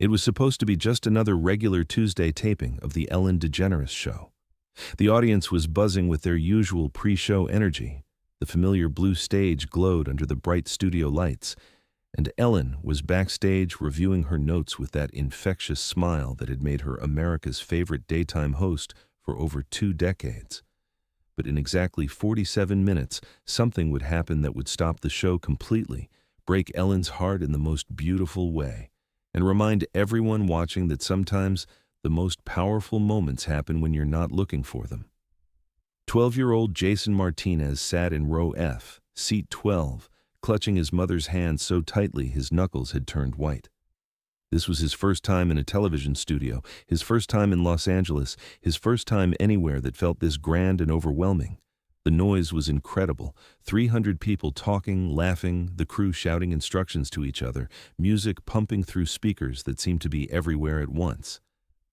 It was supposed to be just another regular Tuesday taping of the Ellen DeGeneres show. The audience was buzzing with their usual pre-show energy. The familiar blue stage glowed under the bright studio lights, and Ellen was backstage reviewing her notes with that infectious smile that had made her America's favorite daytime host for over 2 decades. But in exactly 47 minutes, something would happen that would stop the show completely, break Ellen's heart in the most beautiful way, and remind everyone watching that sometimes the most powerful moments happen when you're not looking for them. 12-year-old Jason Martinez sat in row F, seat 12, clutching his mother's hand so tightly his knuckles had turned white. This was his first time in a television studio, his first time in Los Angeles, his first time anywhere that felt this grand and overwhelming. The noise was incredible. 300 people talking, laughing, the crew shouting instructions to each other, music pumping through speakers that seemed to be everywhere at once.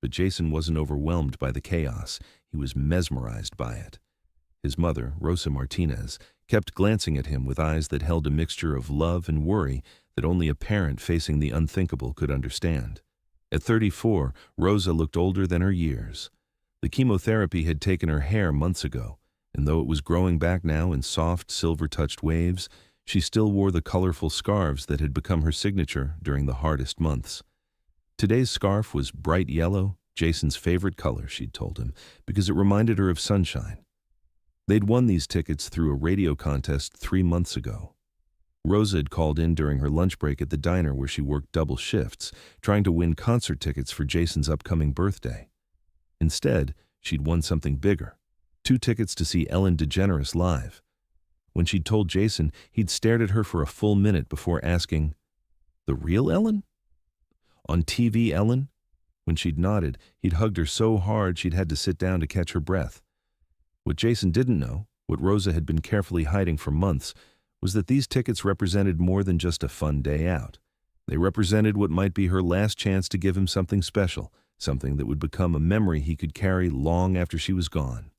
But Jason wasn't overwhelmed by the chaos. He was mesmerized by it. His mother, Rosa Martinez, kept glancing at him with eyes that held a mixture of love and worry that only a parent facing the unthinkable could understand. At 34, Rosa looked older than her years. The chemotherapy had taken her hair months ago, and though it was growing back now in soft, silver-touched waves, she still wore the colorful scarves that had become her signature during the hardest months. Today's scarf was bright yellow, Jason's favorite color, she'd told him, because it reminded her of sunshine. They'd won these tickets through a radio contest 3 months ago. Rosa had called in during her lunch break at the diner where she worked double shifts, trying to win concert tickets for Jason's upcoming birthday. Instead, she'd won something bigger, 2 tickets to see Ellen DeGeneres live. When she'd told Jason, he'd stared at her for a full minute before asking, "The real Ellen? On TV Ellen?" When she'd nodded, he'd hugged her so hard she'd had to sit down to catch her breath. What Jason didn't know, what Rosa had been carefully hiding for months, was that these tickets represented more than just a fun day out. They represented what might be her last chance to give him something special, something that would become a memory he could carry long after she was gone.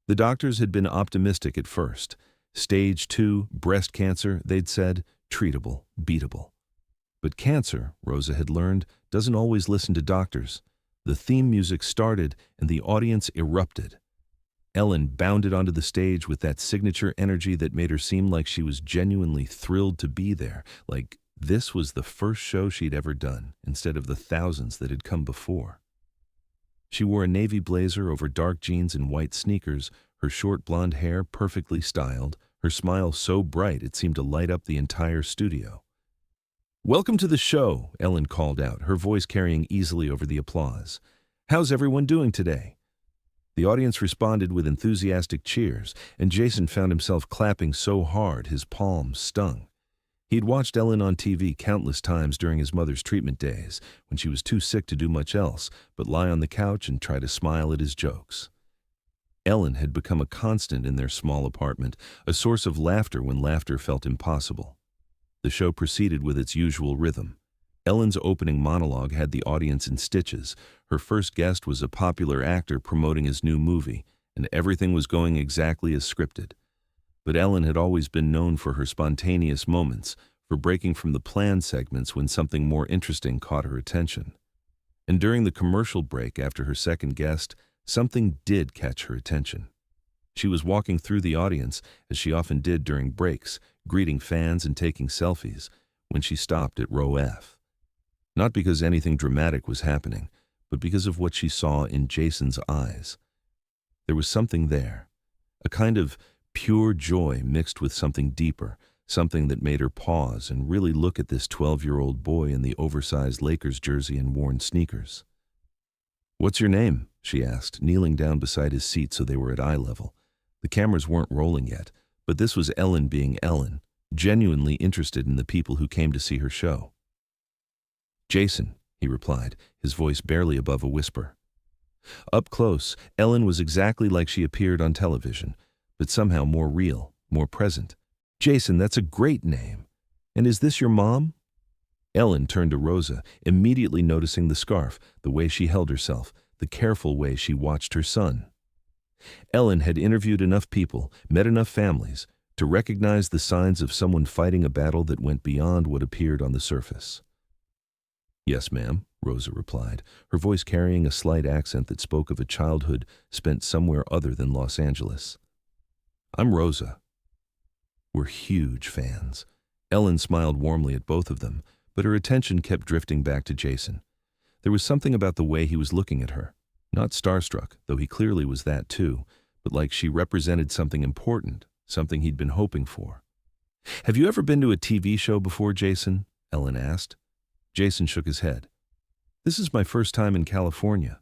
The doctors had been optimistic at first. Stage 2, breast cancer, they'd said, treatable, beatable. But cancer, Rosa had learned, doesn't always listen to doctors. The theme music started and the audience erupted. Ellen bounded onto the stage with that signature energy that made her seem like she was genuinely thrilled to be there, like this was the first show she'd ever done, instead of the thousands that had come before. She wore a navy blazer over dark jeans and white sneakers, her short blonde hair perfectly styled, her smile so bright it seemed to light up the entire studio. "Welcome to the show," Ellen called out, her voice carrying easily over the applause. "How's everyone doing today?" The audience responded with enthusiastic cheers, and Jason found himself clapping so hard his palms stung. He'd watched Ellen on TV countless times during his mother's treatment days, when she was too sick to do much else but lie on the couch and try to smile at his jokes. Ellen had become a constant in their small apartment, a source of laughter when laughter felt impossible. The show proceeded with its usual rhythm. Ellen's opening monologue had the audience in stitches. Her first guest was a popular actor promoting his new movie, and everything was going exactly as scripted. But Ellen had always been known for her spontaneous moments, for breaking from the planned segments when something more interesting caught her attention. And during the commercial break after her second guest, something did catch her attention. She was walking through the audience, as she often did during breaks, greeting fans and taking selfies, when she stopped at row F. Not because anything dramatic was happening, but because of what she saw in Jason's eyes. There was something there, a kind of pure joy mixed with something deeper, something that made her pause and really look at this 12-year-old boy in the oversized Lakers jersey and worn sneakers. "What's your name?" she asked, kneeling down beside his seat so they were at eye level. The cameras weren't rolling yet, but this was Ellen being Ellen, genuinely interested in the people who came to see her show. "Jason," he replied, his voice barely above a whisper. Up close, Ellen was exactly like she appeared on television, but somehow more real, more present. "Jason, that's a great name. And is this your mom?" Ellen turned to Rosa, immediately noticing the scarf, the way she held herself, the careful way she watched her son. Ellen had interviewed enough people, met enough families, to recognize the signs of someone fighting a battle that went beyond what appeared on the surface. "Yes, ma'am," Rosa replied, her voice carrying a slight accent that spoke of a childhood spent somewhere other than Los Angeles. I'm Rosa. We're huge fans. Ellen smiled warmly at both of them, but her attention kept drifting back to Jason. There was something about the way he was looking at her. Not starstruck, though he clearly was that too, but like she represented something important, something he'd been hoping for. Have you ever been to a TV show before, Jason? Ellen asked. Jason shook his head. This is my first time in California.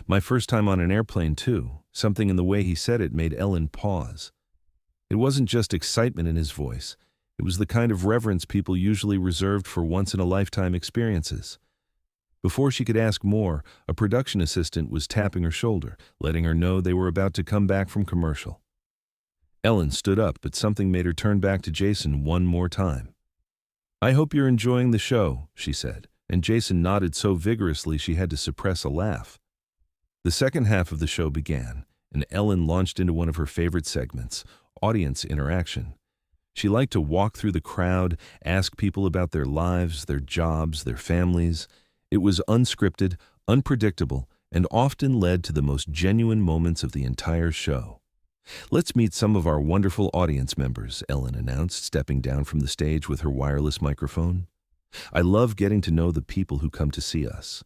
My first time on an airplane too. Something in the way he said it made Ellen pause. It wasn't just excitement in his voice. It was the kind of reverence people usually reserved for once-in-a-lifetime experiences. Before she could ask more, a production assistant was tapping her shoulder, letting her know they were about to come back from commercial. Ellen stood up, but something made her turn back to Jason one more time. I hope you're enjoying the show, she said, and Jason nodded so vigorously she had to suppress a laugh. The second half of the show began, and Ellen launched into one of her favorite segments, audience interaction. She liked to walk through the crowd, ask people about their lives, their jobs, their families. It was unscripted, unpredictable, and often led to the most genuine moments of the entire show. Let's meet some of our wonderful audience members, Ellen announced, stepping down from the stage with her wireless microphone. I love getting to know the people who come to see us.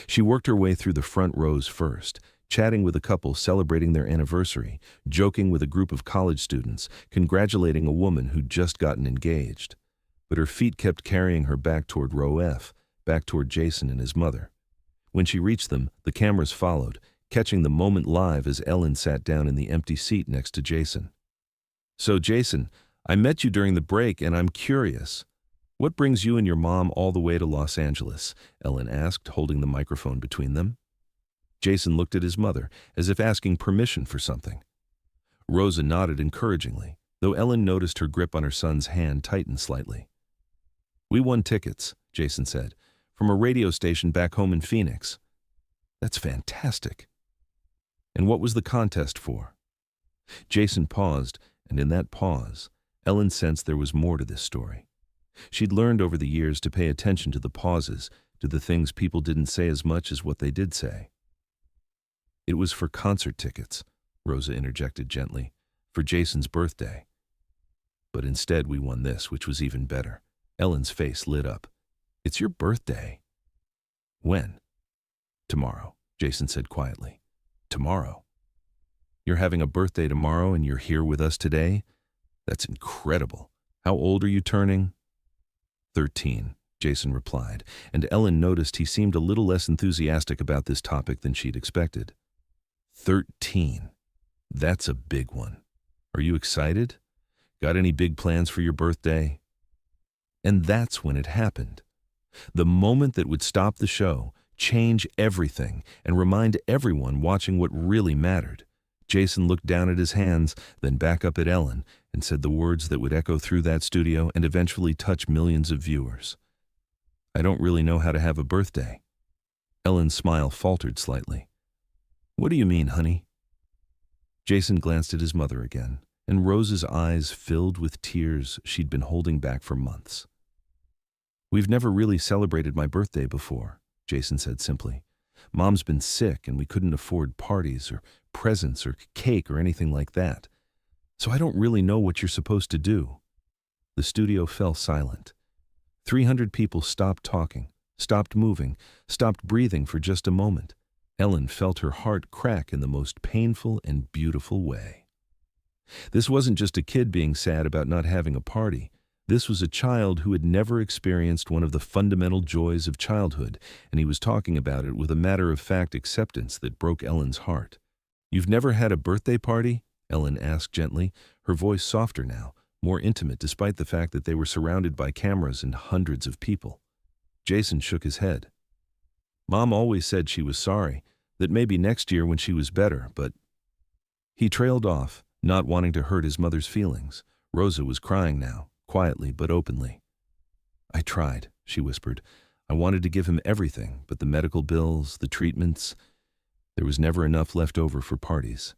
She worked her way through the front rows first, chatting with a couple celebrating their anniversary, joking with a group of college students, congratulating a woman who'd just gotten engaged. But her feet kept carrying her back toward row F, back toward Jason and his mother. When she reached them, the cameras followed, catching the moment live as Ellen sat down in the empty seat next to Jason. So, Jason, I met you during the break and I'm curious. What brings you and your mom all the way to Los Angeles? Ellen asked, holding the microphone between them. Jason looked at his mother, as if asking permission for something. Rosa nodded encouragingly, though Ellen noticed her grip on her son's hand tighten slightly. We won tickets, Jason said, from a radio station back home in Phoenix. That's fantastic. And what was the contest for? Jason paused, and in that pause, Ellen sensed there was more to this story. She'd learned over the years to pay attention to the pauses, to the things people didn't say as much as what they did say. It was for concert tickets, Rosa interjected gently, for Jason's birthday. But instead we won this, which was even better. Ellen's face lit up. It's your birthday. When? Tomorrow, Jason said quietly. Tomorrow? You're having a birthday tomorrow and you're here with us today? That's incredible. How old are you turning? 13, Jason replied, and Ellen noticed he seemed a little less enthusiastic about this topic than she'd expected. 13. That's a big one. Are you excited? Got any big plans for your birthday? And that's when it happened. The moment that would stop the show, change everything, and remind everyone watching what really mattered. Jason looked down at his hands, then back up at Ellen, and said the words that would echo through that studio and eventually touch millions of viewers. I don't really know how to have a birthday. Ellen's smile faltered slightly. What do you mean, honey? Jason glanced at his mother again, and Rose's eyes filled with tears she'd been holding back for months. We've never really celebrated my birthday before, Jason said simply. Mom's been sick and we couldn't afford parties or presents or cake or anything like that. So I don't really know what you're supposed to do. The studio fell silent. 300 people stopped talking, stopped moving, stopped breathing for just a moment. Ellen felt her heart crack in the most painful and beautiful way. This wasn't just a kid being sad about not having a party. This was a child who had never experienced one of the fundamental joys of childhood, and he was talking about it with a matter-of-fact acceptance that broke Ellen's heart. You've never had a birthday party? Ellen asked gently, her voice softer now, more intimate despite the fact that they were surrounded by cameras and hundreds of people. Jason shook his head. Mom always said she was sorry, that maybe next year when she was better, but... He trailed off, not wanting to hurt his mother's feelings. Rosa was crying now, quietly but openly. I tried, she whispered. I wanted to give him everything, but the medical bills, the treatments, there was never enough left over for parties.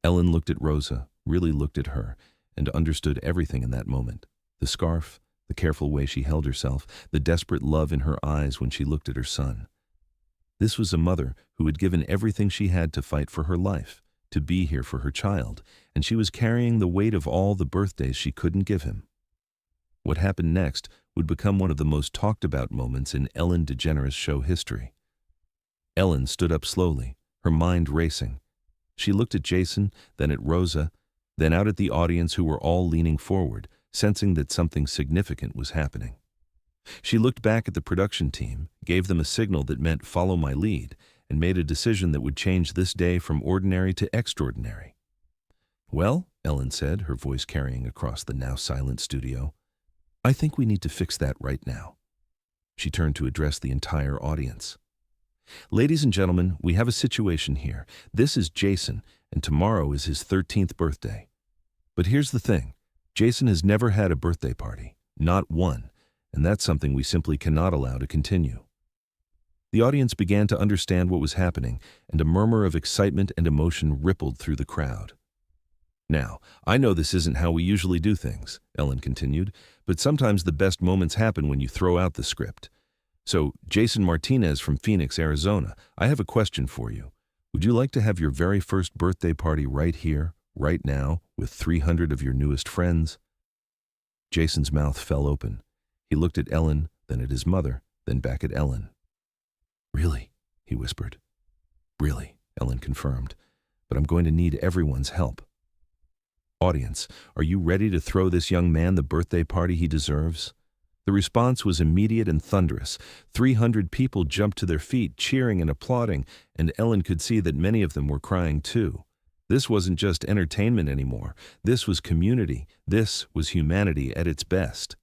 Ellen looked at Rosa, really looked at her, and understood everything in that moment. The scarf, the careful way she held herself, the desperate love in her eyes when she looked at her son. This was a mother who had given everything she had to fight for her life, to be here for her child, and she was carrying the weight of all the birthdays she couldn't give him. What happened next would become one of the most talked about moments in Ellen DeGeneres show history. Ellen stood up slowly, her mind racing. She looked at Jason, then at Rosa, then out at the audience who were all leaning forward, sensing that something significant was happening. She looked back at the production team, gave them a signal that meant follow my lead, and made a decision that would change this day from ordinary to extraordinary. "Well," Ellen said, her voice carrying across the now silent studio, "I think we need to fix that right now." She turned to address the entire audience. "Ladies and gentlemen, we have a situation here. This is Jason, and tomorrow is his 13th birthday. But here's the thing. Jason has never had a birthday party, not one, and that's something we simply cannot allow to continue." The audience began to understand what was happening, and a murmur of excitement and emotion rippled through the crowd. "Now, I know this isn't how we usually do things," Ellen continued, "but sometimes the best moments happen when you throw out the script. So, Jason Martinez from Phoenix, Arizona, I have a question for you. Would you like to have your very first birthday party right here, right now, with 300 of your newest friends?" Jason's mouth fell open. He looked at Ellen, then at his mother, then back at Ellen. "Really?" he whispered. "Really," Ellen confirmed, "but I'm going to need everyone's help. Audience, are you ready to throw this young man the birthday party he deserves?" The response was immediate and thunderous. 300 people jumped to their feet, cheering and applauding, and Ellen could see that many of them were crying too. This wasn't just entertainment anymore. This was community. This was humanity at its best.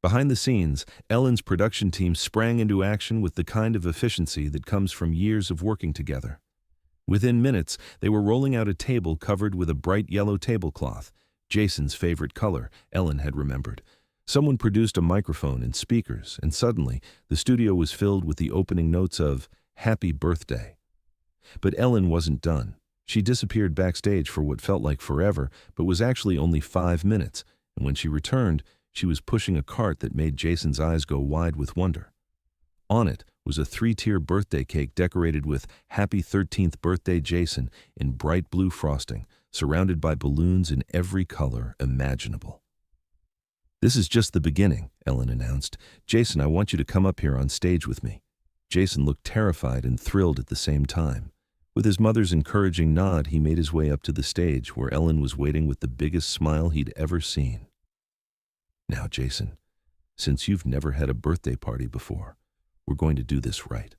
Behind the scenes, Ellen's production team sprang into action with the kind of efficiency that comes from years of working together. Within minutes, they were rolling out a table covered with a bright yellow tablecloth, Jason's favorite color, Ellen had remembered. Someone produced a microphone and speakers, and suddenly the studio was filled with the opening notes of "Happy Birthday." But Ellen wasn't done. She disappeared backstage for what felt like forever, but was actually only 5 minutes, and when she returned, she was pushing a cart that made Jason's eyes go wide with wonder. On it was a 3-tier birthday cake decorated with "Happy 13th Birthday, Jason" in bright blue frosting, surrounded by balloons in every color imaginable. "This is just the beginning," Ellen announced. "Jason, I want you to come up here on stage with me." Jason looked terrified and thrilled at the same time. With his mother's encouraging nod, he made his way up to the stage where Ellen was waiting with the biggest smile he'd ever seen. "Now, Jason, since you've never had a birthday party before, we're going to do this right.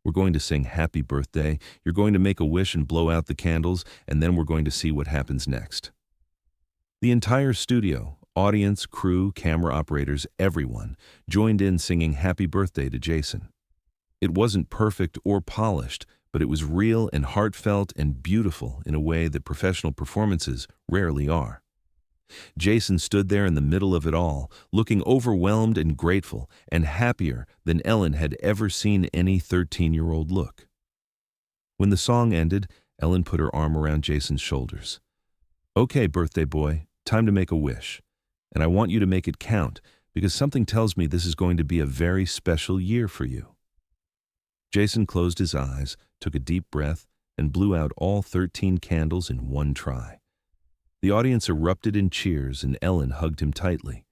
We're going to sing Happy Birthday, you're going to make a wish and blow out the candles, and then we're going to see what happens next." The entire studio, audience, crew, camera operators, everyone, joined in singing Happy Birthday to Jason. It wasn't perfect or polished, but it was real and heartfelt and beautiful in a way that professional performances rarely are. Jason stood there in the middle of it all, looking overwhelmed and grateful, and happier than Ellen had ever seen any 13-year-old look. When the song ended, Ellen put her arm around Jason's shoulders. "Okay, birthday boy, time to make a wish. And I want you to make it count, because something tells me this is going to be a very special year for you." Jason closed his eyes, took a deep breath, and blew out all 13 candles in one try. The audience erupted in cheers, and Ellen hugged him tightly.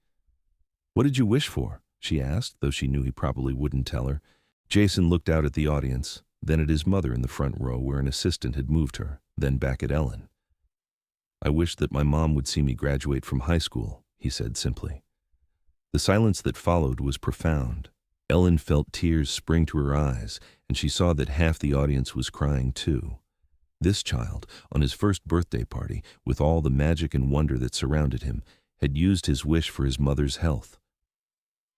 "What did you wish for?" she asked, though she knew he probably wouldn't tell her. Jason looked out at the audience, then at his mother in the front row where an assistant had moved her, then back at Ellen. "I wished that my mom would see me graduate from high school," he said simply. The silence that followed was profound. Ellen felt tears spring to her eyes, and she saw that half the audience was crying too. This child, on his first birthday party, with all the magic and wonder that surrounded him, had used his wish for his mother's health.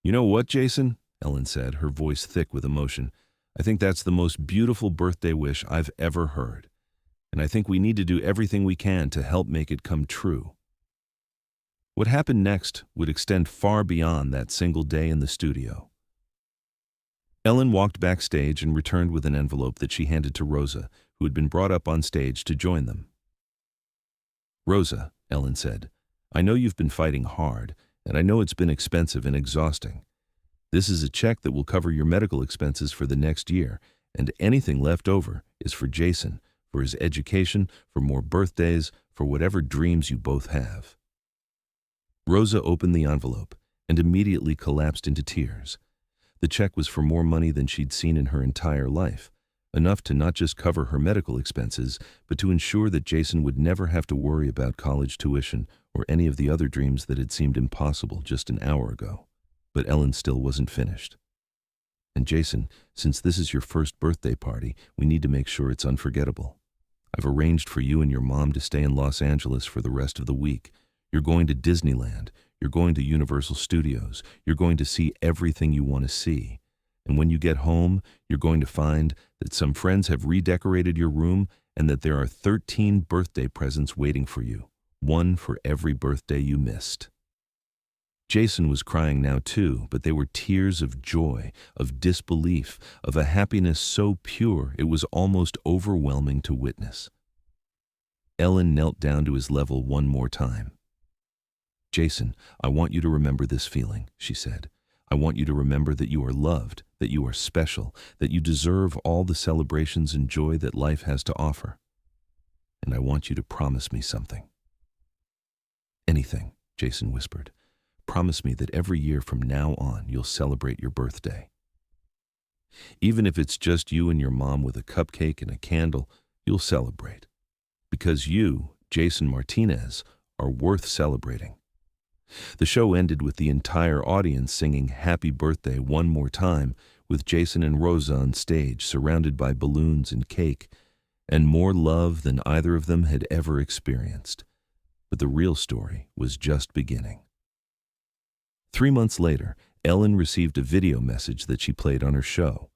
"You know what, Jason?" Ellen said, her voice thick with emotion. "I think that's the most beautiful birthday wish I've ever heard. And I think we need to do everything we can to help make it come true." What happened next would extend far beyond that single day in the studio. Ellen walked backstage and returned with an envelope that she handed to Rosa, who had been brought up on stage to join them. "Rosa," Ellen said, "I know you've been fighting hard, And I know it's been expensive and exhausting. This is a check that will cover your medical expenses for the next year, and anything left over is for Jason, for his education, for more birthdays, for whatever dreams you both have." Rosa opened the envelope and immediately collapsed into tears. The check was for more money than she'd seen in her entire life, enough to not just cover her medical expenses, but to ensure that Jason would never have to worry about college tuition or any of the other dreams that had seemed impossible just an hour ago. But Ellen still wasn't finished. "And Jason, since this is your first birthday party, we need to make sure it's unforgettable. I've arranged for you and your mom to stay in Los Angeles for the rest of the week. You're going to Disneyland. You're going to Universal Studios. You're going to see everything you want to see. And when you get home, you're going to find that some friends have redecorated your room and that there are 13 birthday presents waiting for you, one for every birthday you missed." Jason was crying now too, but they were tears of joy, of disbelief, of a happiness so pure it was almost overwhelming to witness. Ellen knelt down to his level one more time. "Jason, I want you to remember this feeling," she said. "I want you to remember that you are loved, that you are special, that you deserve all the celebrations and joy that life has to offer. And I want you to promise me something." "Anything," Jason whispered. "Promise me that every year from now on you'll celebrate your birthday. Even if it's just you and your mom with a cupcake and a candle, you'll celebrate. Because you, Jason Martinez, are worth celebrating." The show ended with the entire audience singing "Happy Birthday" one more time, with Jason and Rosa on stage surrounded by balloons and cake, and more love than either of them had ever experienced. But the real story was just beginning. 3 months later, Ellen received a video message that she played on her show.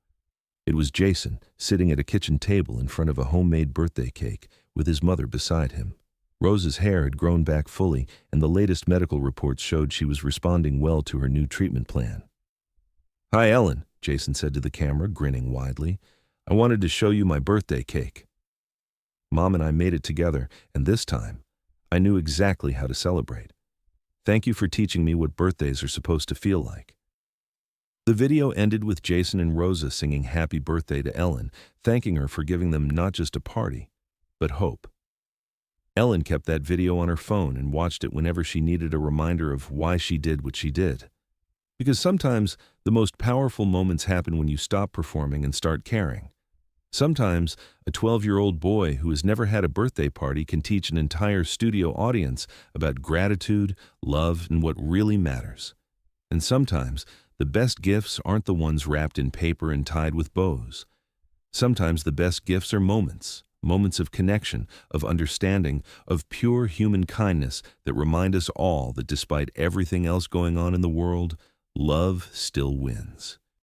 It was Jason sitting at a kitchen table in front of a homemade birthday cake with his mother beside him. Rosa's hair had grown back fully, and the latest medical reports showed she was responding well to her new treatment plan. "Hi, Ellen," Jason said to the camera, grinning widely. "I wanted to show you my birthday cake. Mom and I made it together, and this time, I knew exactly how to celebrate. Thank you for teaching me what birthdays are supposed to feel like." The video ended with Jason and Rosa singing "Happy Birthday" to Ellen, thanking her for giving them not just a party, but hope. Ellen kept that video on her phone and watched it whenever she needed a reminder of why she did what she did. Because sometimes the most powerful moments happen when you stop performing and start caring. Sometimes a 12-year-old boy who has never had a birthday party can teach an entire studio audience about gratitude, love, and what really matters. And sometimes the best gifts aren't the ones wrapped in paper and tied with bows. Sometimes the best gifts are moments of connection, of understanding, of pure human kindness that remind us all that despite everything else going on in the world, love still wins.